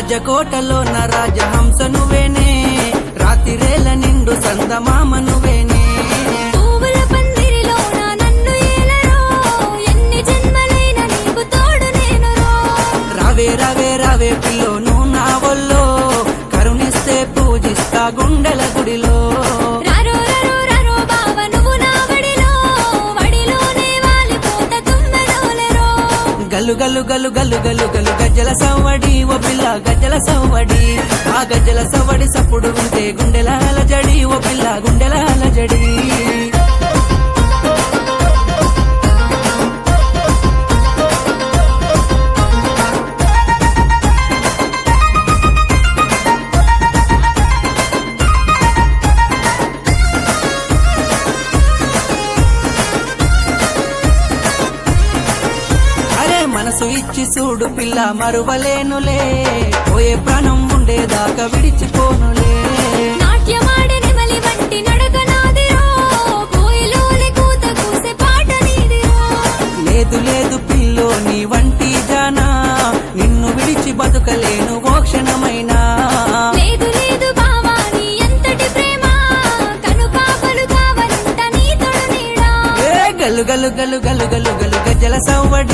రాజకోటలో నా రాజహంస నువ్వేనే, రాతిరేల నిండు సందమామ నువ్వేనే. పువ్వుల పందిరిలోన నన్ను ఏలరో, ఎన్ని జన్మలైన నీకు తోడు నేనురో. రావే రావే రావే పిల్లో నువ్వు నా వల్లో, కరుణిస్తే పూజిస్తా గుండెల గుడిలో. రారో రారో రారో బావ నువ్వు నా వడిలో, వడిలోనే వాలిపోత తుమ్మెదోలరో. గల్లు గల్లు గల్లు గల్లు గల్లు గల్లు గజ్జల సవ్వడి ఓ పిల్ల గజ్జల సవ్వడి. ఆ గజ్జల సవ్వడి సప్పుడు వింటే గుండెల అలజడి ఓ పిల్ల గుండెల అలజడి. అరే మనసు ఇచ్చి చూడు పిల్ల మరువలేనులే, పోయే ప్రాణం ఉండేదాకా విడిచిపోనులే. నాట్యమాడే నెమలి వంటి నడక నాదిరో, కోయిలోలి కూత కూసే పాట నీదిరో. లేదు లేదు పిల్లో నీ వంటి జానా, నిన్ను విడిచి బతుకలేను ఓ క్షణమైనా. లేదు లేదు బావా నీ ఎంతటి ప్రేమ, కను పాపలు కావలంట నీ తోడు నీడా. ఏ గల్లు గల్లు గల్లు గల్లు గల్లు గల్లు గజ్జల సవ్వడి.